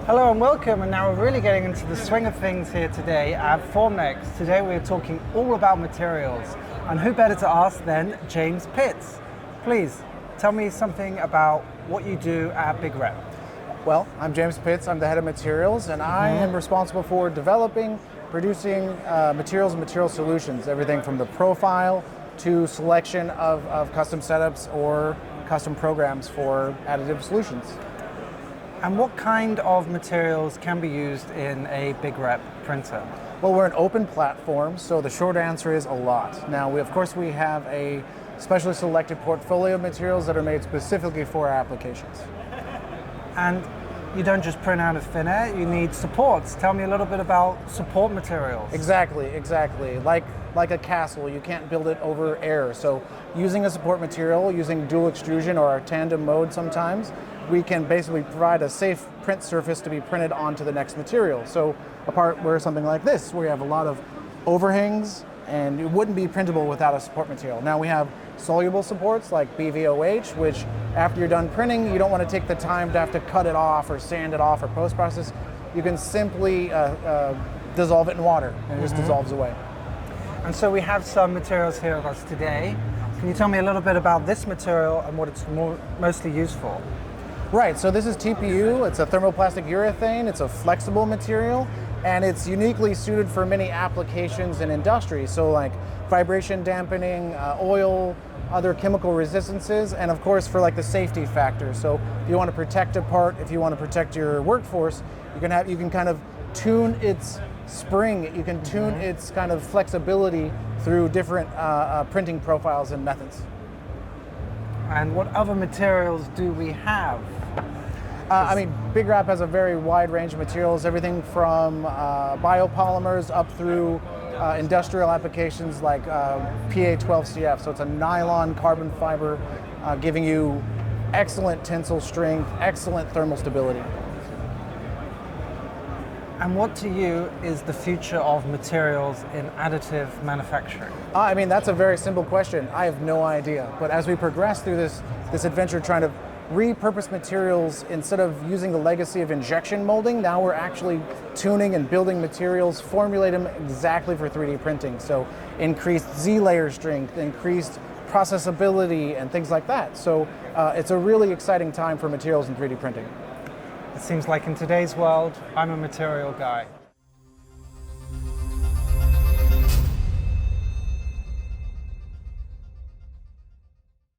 Hello and welcome, and now we're really getting into the swing of things here today at Formnext. Today we're talking all about materials, and who better to ask than James Pitts. Please, tell me something about what you do at BigRep. Well, I'm James Pitts, I'm the head of materials, and I am responsible for developing, producing materials and material solutions, everything from the profile to selection of custom setups or custom programs for additive solutions. And what kind of materials can be used in a BigRep printer? Well, we're an open platform, so the short answer is a lot. Now, of course, we have a specially selected portfolio of materials that are made specifically for our applications. And you don't just print out of thin air, you need supports. Tell me a little bit about support materials. Exactly. Like a castle, you can't build it over air. So using a support material, using dual extrusion or our tandem mode sometimes, we can basically provide a safe print surface to be printed onto the next material. So a part where something like this, where you have a lot of overhangs, and it wouldn't be printable without a support material. Now we have soluble supports like BVOH, which after you're done printing, you don't want to take the time to have to cut it off or sand it off or post-process. You can simply dissolve it in water, and it just dissolves away. And so we have some materials here with us today. Can you tell me a little bit about this material and what it's mostly used for? Right, so this is TPU, it's a thermoplastic urethane, it's a flexible material, and it's uniquely suited for many applications in industry, so like vibration dampening, oil, other chemical resistances, and of course for like the safety factor. So if you want to protect a part, if you want to protect your workforce, you can kind of tune its spring, you can tune its kind of flexibility through different printing profiles and methods. And what other materials do we have? BigRep has a very wide range of materials, everything from biopolymers up through industrial applications like PA12CF. So it's a nylon carbon fiber giving you excellent tensile strength, excellent thermal stability. And what to you is the future of materials in additive manufacturing? That's a very simple question. I have no idea. But as we progress through this adventure trying to repurpose materials, instead of using the legacy of injection molding, now we're actually tuning and building materials, formulate them exactly for 3D printing. So increased Z-layer strength, increased processability, and things like that. So it's a really exciting time for materials in 3D printing. It seems like in today's world, I'm a material guy.